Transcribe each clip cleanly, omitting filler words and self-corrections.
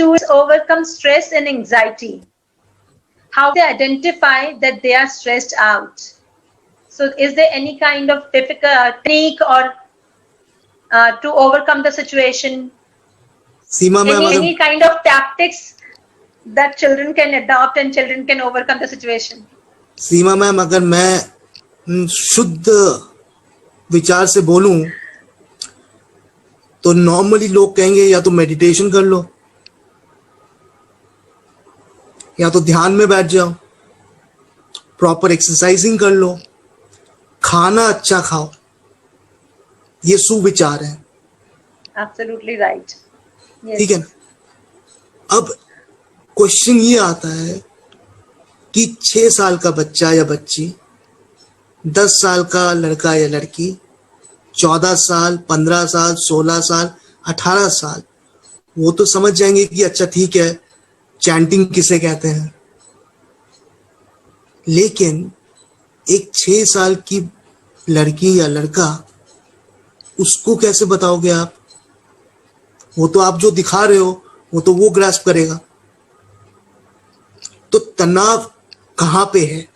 students overcome stress and anxiety? How they identify that they are stressed out? So is there any kind of difficult technique or to overcome the situation? Seema ma'am, any kind of tactics that children can adopt and children can overcome the situation? Seema ma'am, अगर मैं शुद्ध विचार से बोलूं तो normally लोग कहेंगे या तो मेडिटेशन कर लो, या तो ध्यान में बैठ जाओ, प्रॉपर एक्सरसाइजिंग कर लो, खाना अच्छा खाओ, ये सुविचार है। Absolutely right. Yes. ठीक है ना? अब क्वेश्चन ये आता है कि 6 साल का बच्चा या बच्ची, 10 साल का लड़का या लड़की, 14 साल, 15 साल, 16 साल, 18 साल, वो तो समझ जाएंगे कि अच्छा ठीक है, चैंटिंग किसे कहते हैं। लेकिन एक 6 साल की लड़की या लड़का, उसको कैसे बताओगे आप? वो तो आप जो दिखा रहे हो वो तो वो ग्रास्प करेगा। तो तनाव कहां पे है?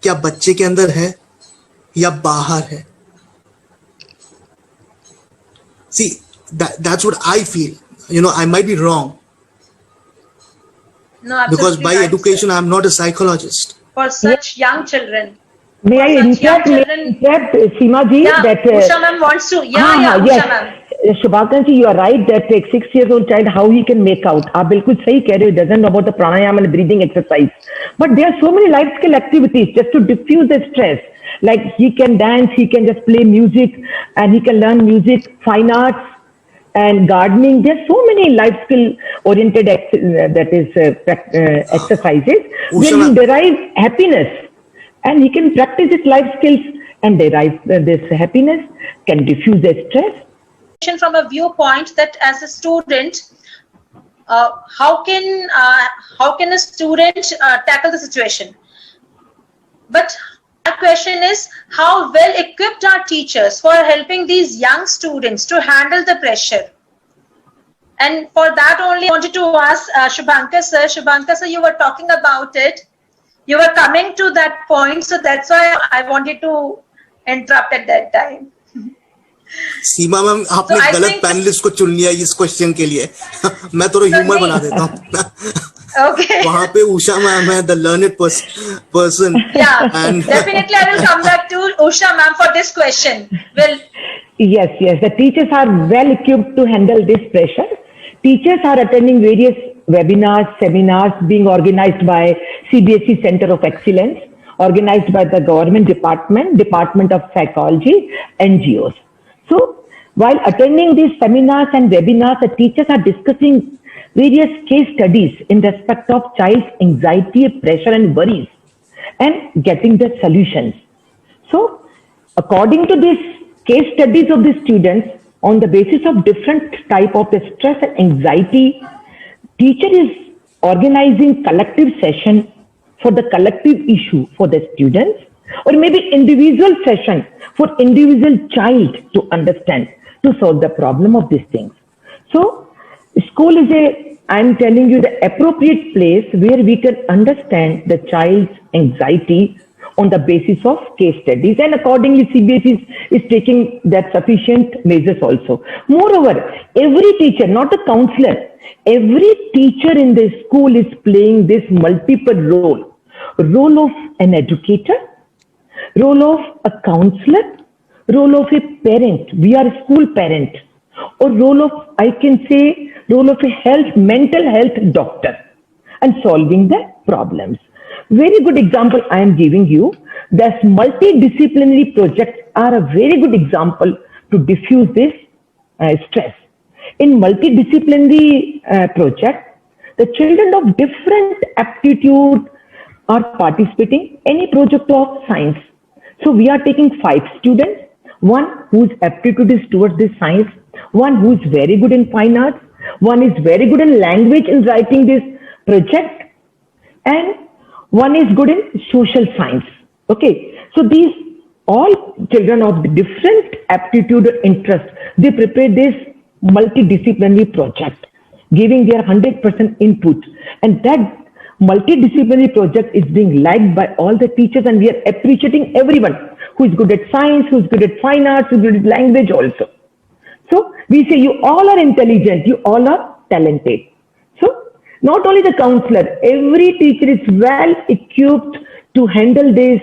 क्या बच्चे के अंदर है या बाहर है? See, that's what I feel. You know, I might be wrong. No, because by right, education, sir. I'm not a psychologist. For such young children. May I interrupt, Seema ji? Yeah, that Usha ma'am wants to. Yeah, Usha ma'am. Shubhakan ji, you are right that a 6-year-old child, how he can make out. आप बिल्कुल सही कह रहे हो, doesn't know about the pranayama and breathing exercise. But there are so many life skill activities just to diffuse the stress. Like he can dance, he can just play music, and he can learn music, fine arts, and gardening. There are so many life skill oriented exercises where he derive happiness, and he can practice his life skills and derive this happiness, can diffuse the stress. From a viewpoint that as a student, how can a student tackle the situation? But our question is, how well equipped are teachers for helping these young students to handle the pressure? And for that only I wanted to ask Shubhankar sir. Shubhankar sir, you were talking about it. You were coming to that point, so that's why I wanted to interrupt at that time. Seema ma'am, आपने गलत panelist को चुन लिया इस question के लिए। मैं थोड़ा ह्यूमर बना देता हूँ। Okay. वहाँ पे उषा मैम है, the learned person. Yeah, and definitely I will come back to Usha ma'am for this question. Well, yes, the teachers are well equipped to handle this pressure. Teachers are attending various webinars, seminars being organized by CBSE Center of Excellence, organized by the Government Department of Psychology, NGOs. So, while attending these seminars and webinars, the teachers are discussing various case studies in respect of child's anxiety, pressure and worries, and getting the solutions. So, according to these case studies of the students, on the basis of different type of the stress and anxiety, teacher is organizing collective session for the collective issue for the students, or maybe individual session for individual child to understand, to solve the problem of these things. So school is I'm telling you, the appropriate place where we can understand the child's anxiety on the basis of case studies, and accordingly CBSE is taking that sufficient measures also. Moreover, every teacher, not a counselor, every teacher in the school is playing this multiple role of an educator, role of a counselor, role of a parent, we are a school parent, or role of, I can say, role of a mental health doctor, and solving the problems. Very good example I am giving you. Thus, multidisciplinary projects are a very good example to diffuse this stress. In multidisciplinary project, the children of different aptitude are participating any project of science. So we are taking 5 students, one whose aptitude is towards this science, one who is very good in fine arts, one is very good in language in writing this project, and one is good in social science. Okay, so these all children of different aptitude or interest, they prepare this multidisciplinary project. giving their 100% input. And that multidisciplinary project is being liked by all the teachers, and we are appreciating everyone who is good at science, who is good at fine arts, who is good at language also. So we say you all are intelligent, you all are talented. So not only the counselor, every teacher is well equipped to handle this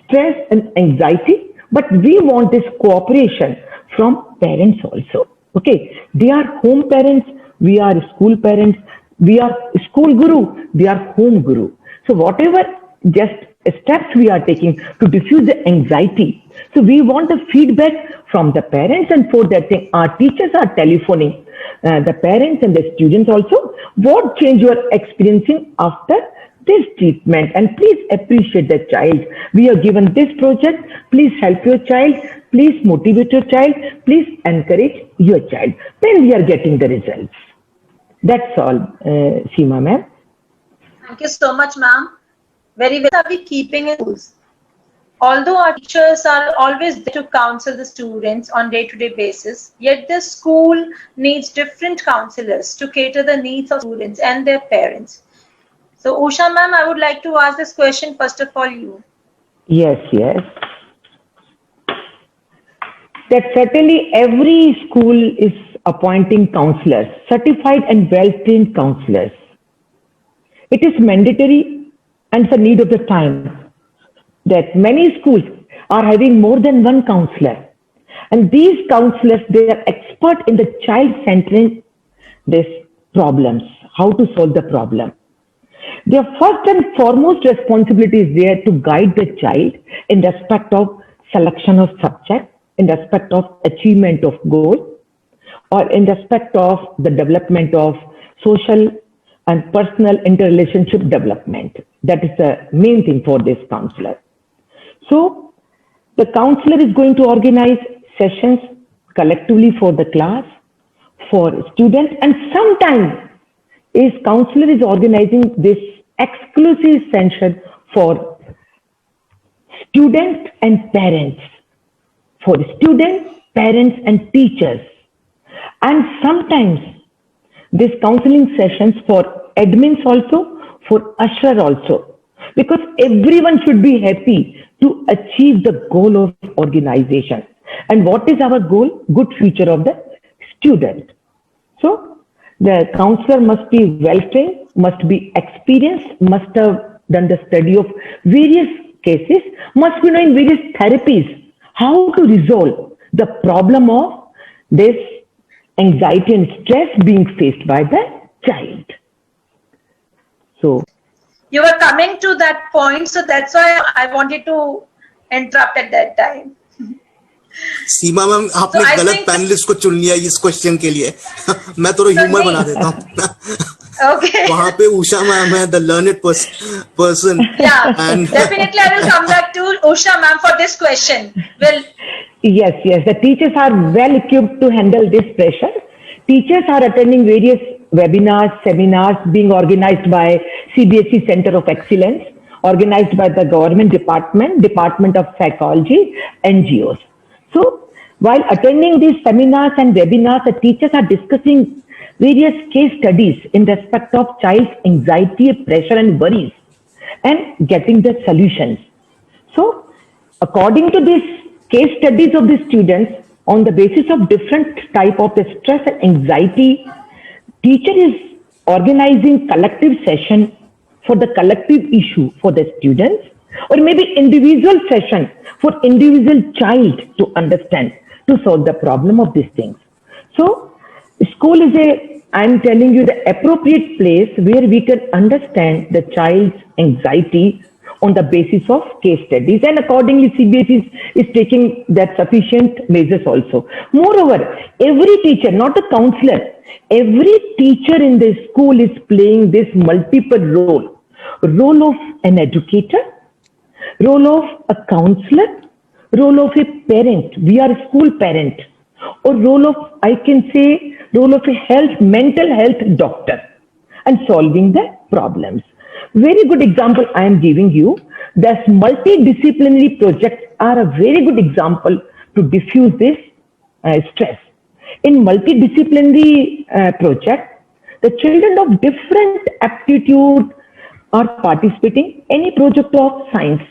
stress and anxiety, but we want this cooperation from parents also. Okay, they are home parents, we are school parents, we are school guru, they are home guru. So whatever just steps we are taking to diffuse the anxiety. So we want the feedback from the parents, and for that thing, our teachers are telephoning the parents and the students also. What change you are experiencing after this treatment? And please appreciate the child. We are given this project. Please help your child. Please motivate your child. Please encourage your child. Then we are getting the results. That's all, Seema ma'am. Thank you so much, ma'am. Very well. Are we keeping in schools? Although our teachers are always there to counsel the students on day-to-day basis, yet the school needs different counselors to cater the needs of students and their parents. So, Usha ma'am, I would like to ask this question first of all you. Yes. That certainly every school is appointing counselors, certified and well-trained counselors. It is mandatory and it's a need of the time that many schools are having more than one counselor. And these counselors, they are expert in the child centering these problems, how to solve the problem. Their first and foremost responsibility is there to guide the child in respect of selection of subject, in respect of achievement of goal, or in respect of the development of social and personal interrelationship development. That is the main thing for this counselor. So the counselor is going to organize sessions collectively for the class, for students, and sometimes is counselor is organizing this exclusive session for students and parents, for students, parents, and teachers. And sometimes this counseling sessions for admins also, for usher also, because everyone should be happy to achieve the goal of organization. And what is our goal? Good future of the student. So the counselor must be well trained, must be experienced, must have done the study of various cases, must be knowing various therapies, how to resolve the problem of this anxiety and stress being faced by the child. So You were coming to that point, so that's why I wanted to interrupt at that time. Seema ma'am आपने So I गलत think- panelist को चुन लिया इस question के लिए मैं तो ह्यूमर बना देता हूँ Okay. वहां पे उषा मैम है the learned person Yeah, And- definitely I will come back to Usha ma'am for this question. Well, yes, the teachers are well equipped to handle this pressure. Teachers are attending various webinars, seminars being organized by CBSE Center of Excellence, organized by the government Department of Psychology, NGOs. So while attending these seminars and webinars, the teachers are discussing various case studies in respect of child's anxiety, pressure and worries, and getting the solutions. So according to these case studies of the students, on the basis of different type of the stress and anxiety, teacher is organizing collective session for the collective issue for the students, or maybe individual session for individual child to understand, to solve the problem of these things. So school is I'm telling you, the appropriate place where we can understand the child's anxiety on the basis of case studies, and accordingly CBSE is taking that sufficient measures also. Moreover, every teacher, not a counselor, every teacher in the school is playing this multiple role of an educator, role of a counselor, role of a parent, we are a school parent, or role of, I can say, role of a mental health doctor, and solving the problems. Very good example I am giving you. Thus multidisciplinary projects are a very good example to diffuse this stress. In multidisciplinary project, the children of different aptitude are participating any project of science.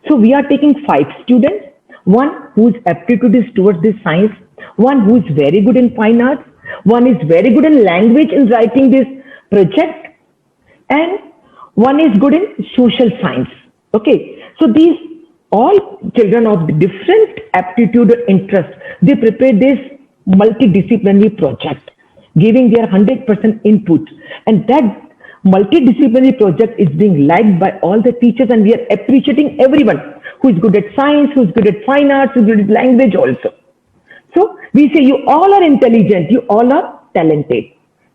So we are taking 5 students, one whose aptitude is towards this science, one who is very good in fine arts, one is very good in language in writing this project, and one is good in social science. Okay, so these all children of different aptitude or interest, they prepare this multidisciplinary project, giving their 100% input, and that multidisciplinary project is being liked by all the teachers, and we are appreciating everyone who is good at science, who is good at fine arts, who is good at language also. So we say you all are intelligent, you all are talented.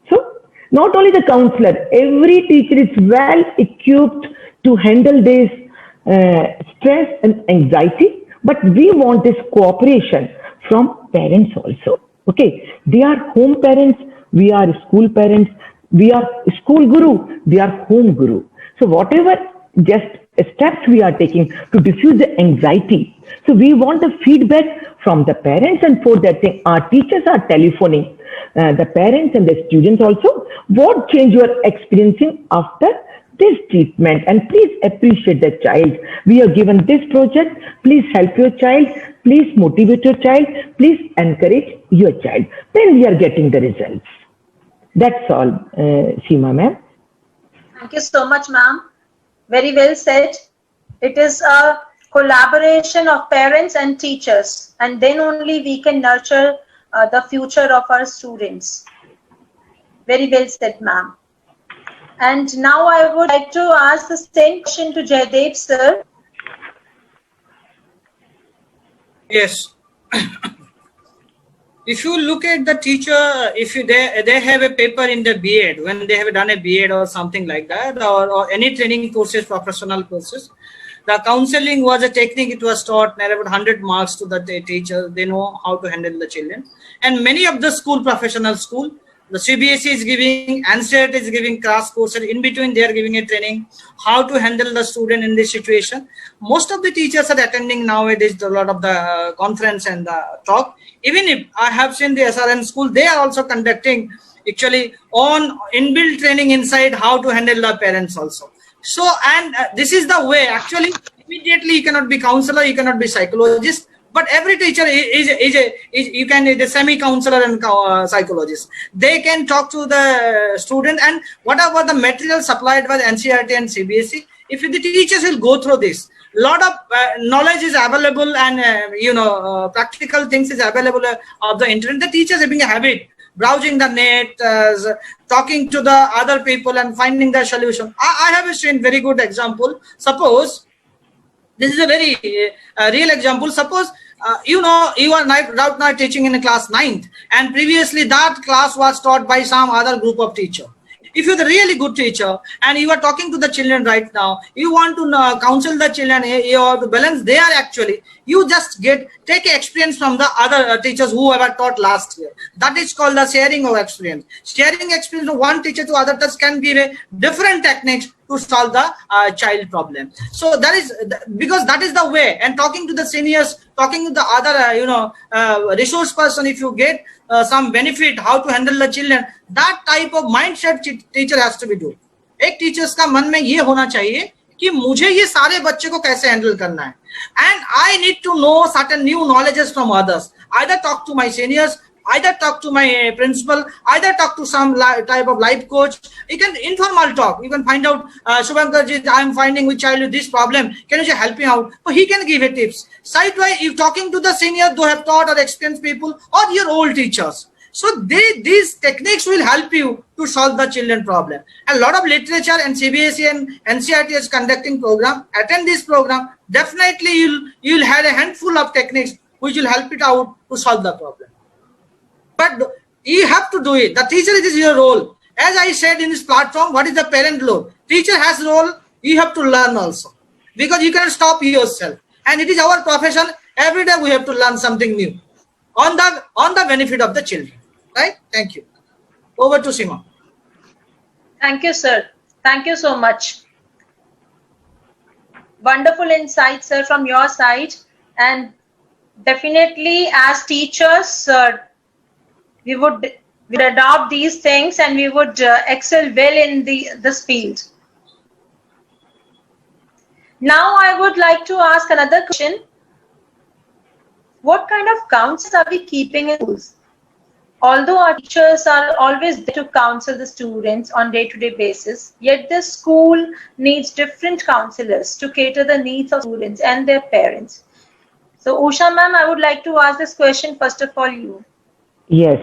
So not only the counselor, every teacher is well equipped to handle this stress and anxiety, but we want this cooperation from parents also. Okay, they are home parents, we are school parents, we are school guru, we are home guru. So whatever just steps we are taking to diffuse the anxiety, so we want the feedback from the parents, and for that thing our teachers are telephoning the parents and the students also, what change you are experiencing after this treatment, and please appreciate the child. We are given this project, please help your child, please motivate your child, please encourage your child. Then we are getting the results. That's all, Seema ma'am. Thank you so much, ma'am. Very well said. It is a collaboration of parents and teachers, and then only we can nurture the future of our students. Very well said, ma'am. And now I would like to ask the same question to Jaydev, sir. Yes. If you look at the teacher, if they have a paper in the B.Ed, when they have done a B.Ed or something like that, or any training courses, professional courses, the counseling was a technique. It was taught about 100 marks to the teacher. They know how to handle the children. And many of the school, professional school, the CBSE is giving, NCERT is giving class courses. In between, they are giving a training how to handle the student in this situation. Most of the teachers are attending nowadays a lot of the conference and the talk. Even if I have seen the SRN school, they are also conducting actually on inbuilt training inside how to handle the parents also. So, and this is the way actually immediately you cannot be counselor, you cannot be psychologist. But every teacher is a semi-counselor and psychologist. They can talk to the student, and whatever the material supplied by the NCERT and CBSE, if the teachers will go through this, lot of knowledge is available, and practical things is available of the internet. The teachers having a habit, browsing the net, talking to the other people and finding the solution. I have seen very good example. Suppose, this is a very real example. Suppose, you are right now teaching in a class 9th, and previously that class was taught by some other group of teacher. If you're the really good teacher and you are talking to the children right now, you want to counsel the children, you have to balance there actually. You just take experience from the other teachers who have taught last year. That is called the sharing of experience. Sharing experience of one teacher to other teachers can give a different techniques to solve the child problem. So that is because that is the way. And talking to the seniors, talking to the other resource person, if you get some benefit how to handle the children, that type of mindset teacher has to be do. एक teachers का मन में ये होना चाहिए कि मुझे ये सारे बच्चे को कैसे हैंडल करना है, and I need to know certain new knowledges from others. Either talk to my seniors, either talk to my principal, either talk to some type of life coach. You can informal talk. You can find out, Shubhankar ji, I am finding with child with this problem. Can you just help me out? So he can give a tips. Sidewise, if talking to the seniors who have taught or experienced people or your old teachers. So these techniques will help you to solve the children problem. A lot of literature and CBSE and NCERT is conducting program. Attend this program. Definitely you'll have a handful of techniques which will help it out to solve the problem. But you have to do it. The teacher, it is your role. As I said in this platform, what is the parent role? Teacher has role. You have to learn also, because you cannot stop yourself. And it is our profession. Every day we have to learn something new on the benefit of the children. Right? Thank you. Over to Seema. Thank you, sir. Thank you so much. Wonderful insight, sir, from your side. And definitely as teachers, we would adopt these things and we would excel well in this field. Now I would like to ask another question. What kind of counsels are we keeping in schools? Although our teachers are always there to counsel the students on day-to-day basis, yet the school needs different counselors to cater the needs of students and their parents. So Usha ma'am, I would like to ask this question first of all you. Yes.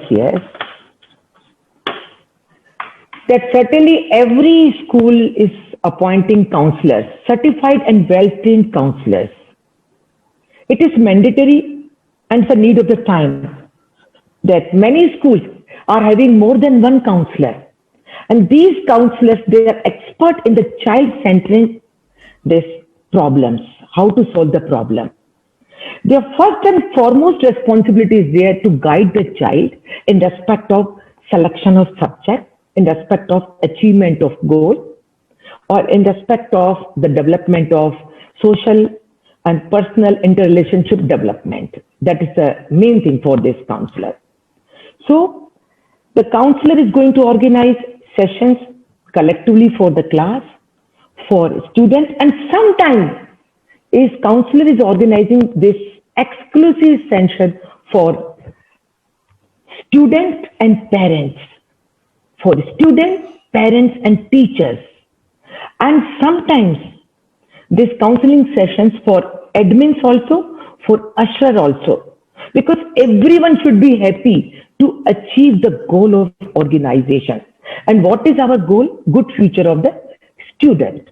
That certainly every school is appointing counselors, certified and well-trained counselors. It is mandatory and it's a need of the time that many schools are having more than one counselor. And these counselors, they are expert in the child-centering these problems, how to solve the problem. Their first and foremost responsibility is there to guide the child in respect of selection of subject, in respect of achievement of goal, or in respect of the development of social and personal interrelationship development. That is the main thing for this counselor. So the counselor is going to organize sessions collectively for the class, for students, and sometimes counselor is organizing this exclusive session for students and parents, for students, parents, and teachers. And sometimes these counseling sessions for admins also, for usher also, because everyone should be happy to achieve the goal of organization. And what is our goal? Good future of the student.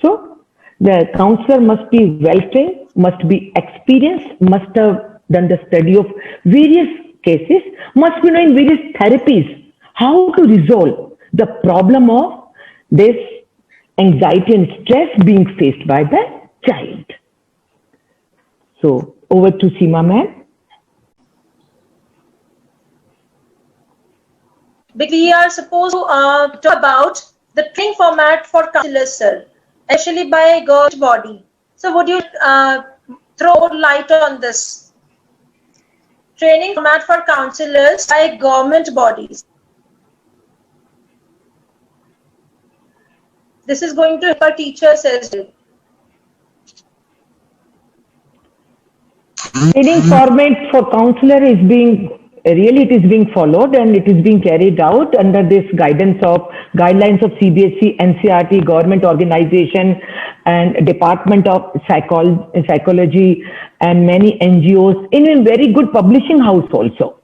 So the counselor must be well trained, must be experienced, must have done the study of various cases, must be knowing various therapies, how to resolve the problem of this anxiety and stress being faced by the child. So over to Seema ma'am. We are supposed to talk about the training format for counselors, sir, especially by government body. So would you throw light on this? Training format for counselors by government bodies. This is going to help our teachers as well. Training format for counselor is being followed and it is being carried out under this guidelines of CBSE, NCERT, government organization and Department of Psychology and many NGOs in a very good publishing house also.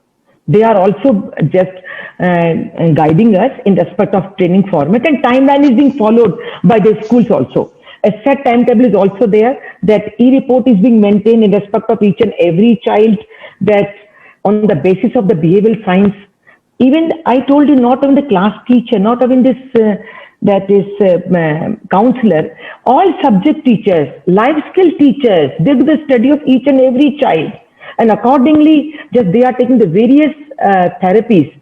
They are also just guiding us in respect of training format, and timeline is being followed by the schools also. A set timetable is also there, that e-report is being maintained in respect of each and every child, that on the basis of the behavioral science. Even I told you, not even the class teacher, not even this counselor, all subject teachers, life skill teachers, they do the study of each and every child, and accordingly just they are taking the various therapies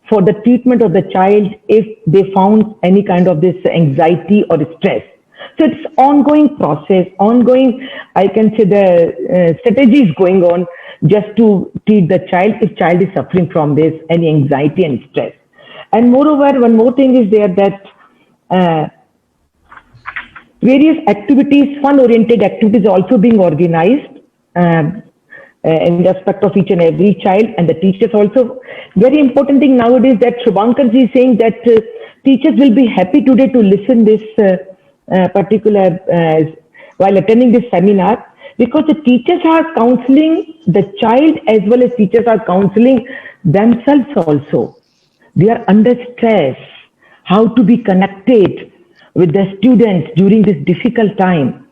for the treatment of the child if they found any kind of this anxiety or stress. So it's ongoing process, ongoing, I can say the strategy is going on just to treat the child if child is suffering from this, any anxiety and stress. And moreover, one more thing is there, that various activities, fun-oriented activities also being organized in respect of each and every child, and the teachers also. Very important thing nowadays that Shubhankar ji is saying that teachers will be happy today to listen this particular while attending this seminar, because the teachers are counseling the child as well as teachers are counseling themselves also. They are under stress, how to be connected with the students during this difficult time.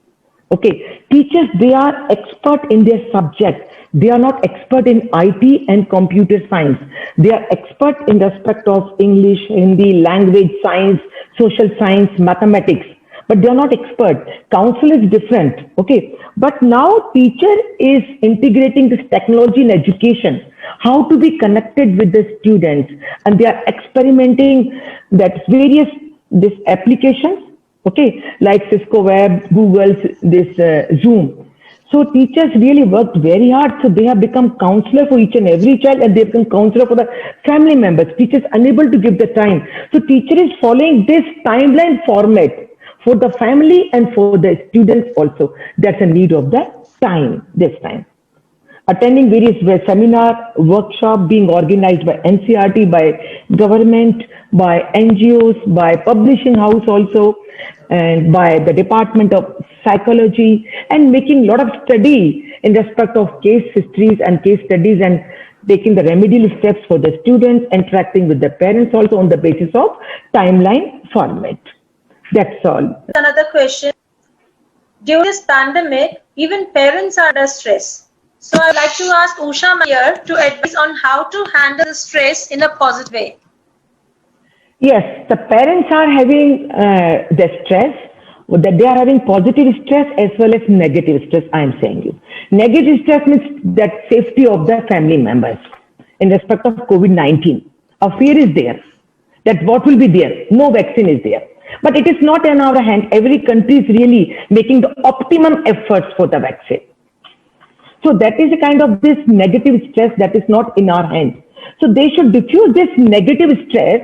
Okay, teachers, they are expert in their subject. They are not expert in IT and computer science. They are expert in respect of English, Hindi, language, science, social science, mathematics. But they are not expert. Counsel is different. Okay. But now teacher is integrating this technology in education, how to be connected with the students, and they are experimenting that various this applications. Okay, like Cisco Web, Google's this Zoom. So teachers really worked very hard. So they have become counselor for each and every child, and they become counselor for the family members. Teachers unable to give the time. So teacher is following this timeline format for the family and for the students also. That's a need of the time this time. Attending various seminar, workshop being organized by NCERT, by government, by NGOs, by publishing house also, and by the Department of Psychology, and making a lot of study in respect of case histories and case studies, and taking the remedial steps for the students, interacting with the parents also on the basis of timeline format. That's all. Another question. During this pandemic, even parents are under stress. So I'd like to ask Usha here to advise on how to handle the stress in a positive way. Yes, the parents are having the stress, that they are having positive stress as well as negative stress, I am saying you. Negative stress means that safety of the family members in respect of COVID-19. A fear is there that what will be there, no vaccine is there. But it is not in our hand. Every country is really making the optimum efforts for the vaccine. So that is a kind of this negative stress that is not in our hand. So they should diffuse this negative stress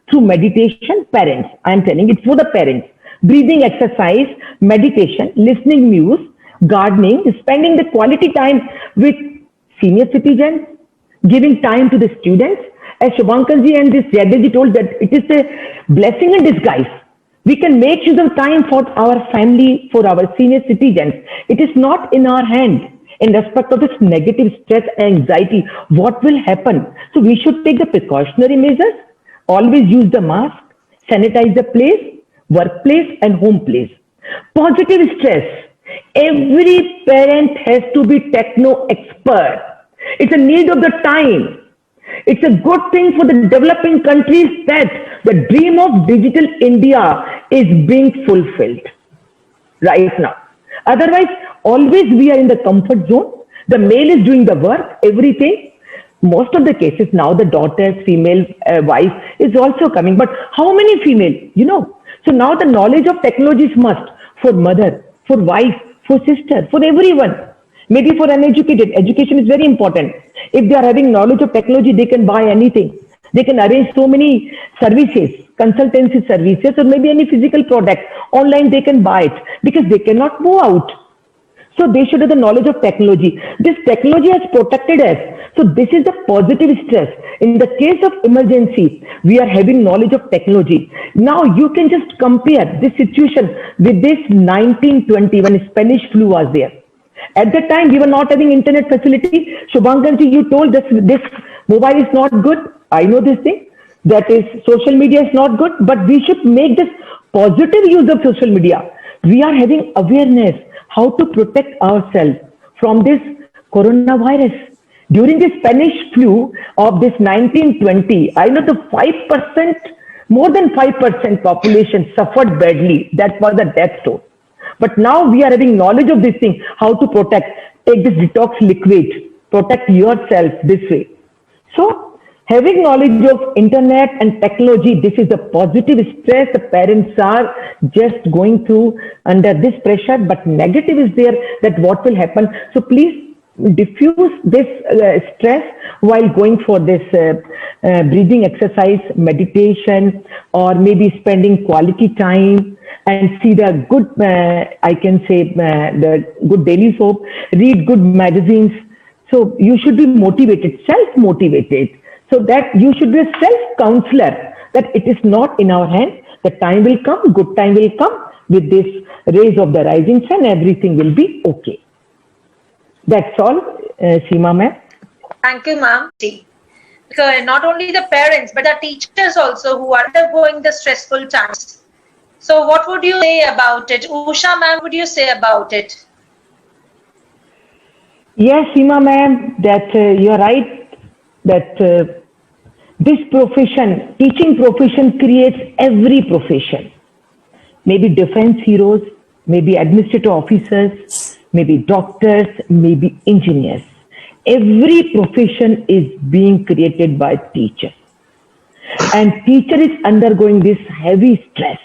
through meditation. Parents, I am telling it for the parents. Breathing exercise, meditation, listening music, gardening, spending the quality time with senior citizens, giving time to the students. As Shubhankarji and this Jayadevji told that it is a blessing in disguise. We can make use of time for our family, for our senior citizens. It is not in our hand. In respect of this negative stress and anxiety, what will happen? So we should take the precautionary measures, always use the mask, sanitize the place, workplace and home place. Positive stress. Every parent has to be techno expert. It's a need of the time. It's a good thing for the developing countries that the dream of digital India is being fulfilled right now. Otherwise, always we are in the comfort zone. The male is doing the work, everything. Most of the cases now, the daughter, female, wife is also coming. But how many female? You know. So now the knowledge of technology is must for mother, for wife, for sister, for everyone. Maybe for uneducated, education is very important. If they are having knowledge of technology, they can buy anything. They can arrange so many services, consultancy services, or maybe any physical product. Online, they can buy it because they cannot move out. So they should have the knowledge of technology. This technology has protected us. So this is the positive stress. In the case of emergency, we are having knowledge of technology. Now you can just compare this situation with this 1920 when Spanish flu was there. At that time, we were not having internet facility. Shubhankarji, you told this mobile is not good. I know this thing. That is, social media is not good. But we should make this positive use of social media. We are having awareness how to protect ourselves from this coronavirus. During the Spanish flu of this 1920, I know the 5%, more than 5% population suffered badly. That was the death toll. But now we are having knowledge of this thing, how to protect. Take this detox liquid, protect yourself this way. So having knowledge of internet and technology, this is the positive stress the parents are just going through under this pressure, but negative is there that what will happen. So please diffuse this stress while going for this breathing exercise, meditation, or maybe spending quality time and see the good, I can say, the good daily soap, read good magazines. So you should be motivated, self-motivated. So that you should be a self-counselor, that it is not in our hand. The time will come, good time will come. With this rays of the rising sun, everything will be okay. That's all, Seema ma'am. Thank you, ma'am. Because not only the parents, but the teachers also who are undergoing the stressful times. So what would you say about it? Usha ma'am, what would you say about it? Yes, Seema ma'am, that you are right, that this profession, teaching profession creates every profession. Maybe defense heroes, maybe administrative officers, maybe doctors, maybe engineers. Every profession is being created by teacher. And teacher is undergoing this heavy stress.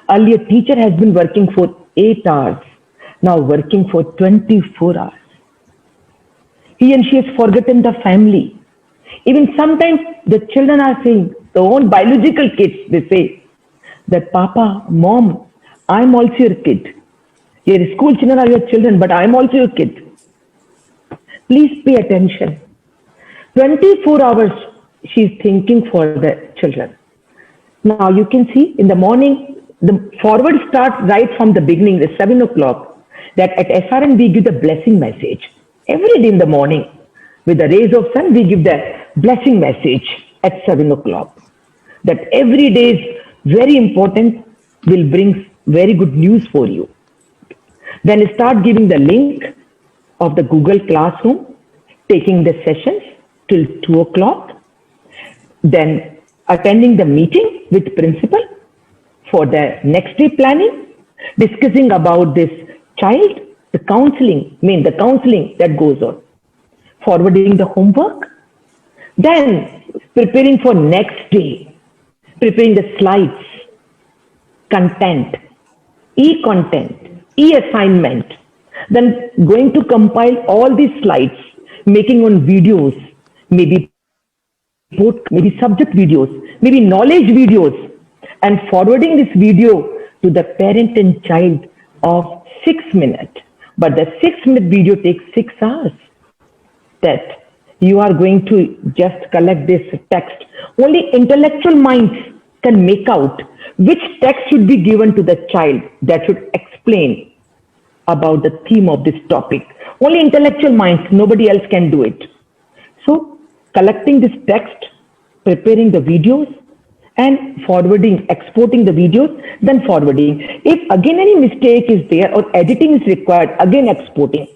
Earlier, teacher has been working for 8 hours. now working for 24 hours. He and she has forgotten the family. Even sometimes the children are saying, the own biological kids, they say that Papa, Mom, I'm also your kid. Your school children are your children, but I'm also your kid. Please pay attention. 24 hours she's thinking for the children. Now you can see in the morning, the forward starts right from the beginning, the 7 o'clock, that at SRN we give the blessing message. Every day in the morning, with the rays of sun, we give the blessing message at 7 o'clock. That every day is very important, will bring very good news for you. Then start giving the link of the Google Classroom, taking the sessions till 2 o'clock. Then attending the meeting with principal for the next day planning, discussing about this child, the counseling that goes on, forwarding the homework, then preparing for next day, preparing the slides, content, e-content, e-assignment, then going to compile all these slides, making on videos, maybe subject videos, maybe knowledge videos, and forwarding this video to the parent and child of 6 minutes. But the 6-minute video takes 6 hours. That you are going to just collect this text. Only intellectual minds can make out which text should be given to the child that should explain about the theme of this topic. Only intellectual minds, nobody else can do it. So collecting this text, preparing the videos, and forwarding, exporting the videos, then forwarding. If again any mistake is there or editing is required, again exporting.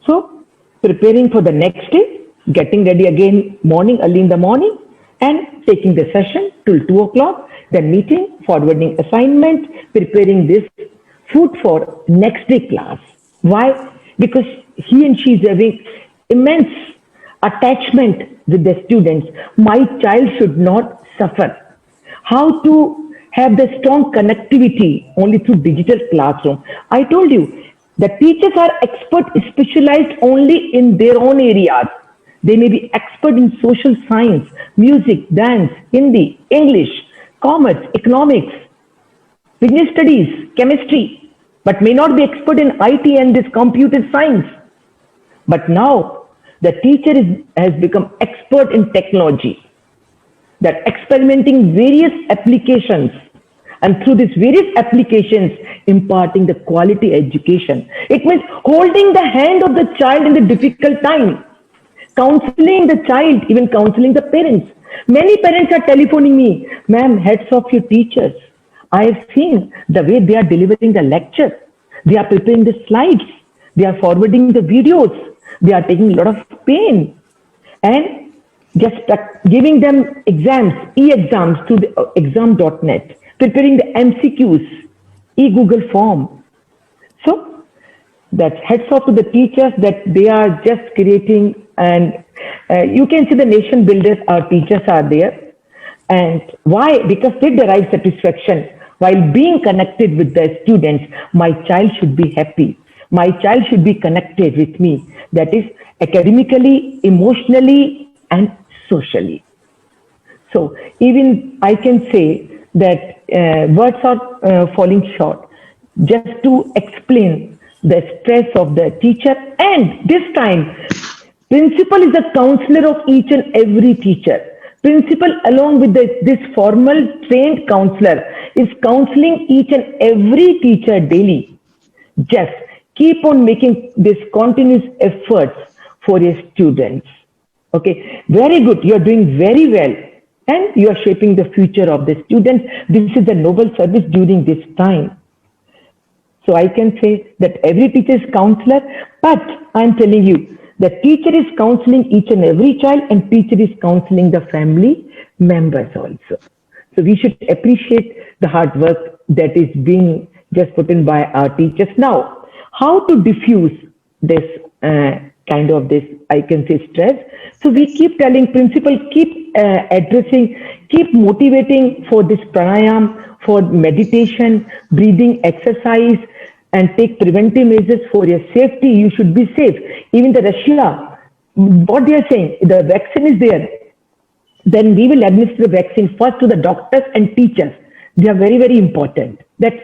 So preparing for the next day, getting ready again morning, early in the morning, and taking the session till 2 o'clock, then meeting, forwarding assignment, preparing this food for next day class. Why? Because he and she is having immense attachment with the students. My child should not suffer. How to have the strong connectivity only through digital classroom? I told you, the teachers are expert, specialized only in their own areas. They may be expert in social science, music, dance, Hindi, English, commerce, economics, business studies, chemistry, but may not be expert in IT and this computer science. But now the teacher has become expert in technology, that experimenting various applications, and through these various applications imparting the quality education. It means holding the hand of the child in the difficult time, counseling the child, even counseling the parents. Many parents are telephoning me, ma'am, heads off your teachers. I have seen the way they are delivering the lecture. They are preparing the slides. They are forwarding the videos. They are taking a lot of pain. And just giving them exams, e-exams through the exam.net, preparing the MCQs, e-Google form. So that's heads off to the teachers that they are just creating, and you can see the nation builders, our teachers are there. And why? Because they derive satisfaction while being connected with the students. My child should be happy. My child should be connected with me. That is academically, emotionally, and socially. So even I can say that words are falling short just to explain the stress of the teacher. And this time, principal is a counselor of each and every teacher. Principal, along with this formal trained counselor, is counseling each and every teacher daily. Just keep on making this continuous efforts for your students. Okay, very good. You are doing very well, and you are shaping the future of the students. This is a noble service during this time. So I can say that every teacher is counselor, but I'm telling you, the teacher is counseling each and every child, and teacher is counseling the family members also. So we should appreciate the hard work that is being just put in by our teachers. Now, how to diffuse this kind of this, I can say, stress? So we keep telling principal, keep addressing, keep motivating for this pranayam, for meditation, breathing exercise, and take preventive measures for your safety, you should be safe. Even the Russia, what they are saying, the vaccine is there, then we will administer the vaccine first to the doctors and teachers. They are very, very important. That's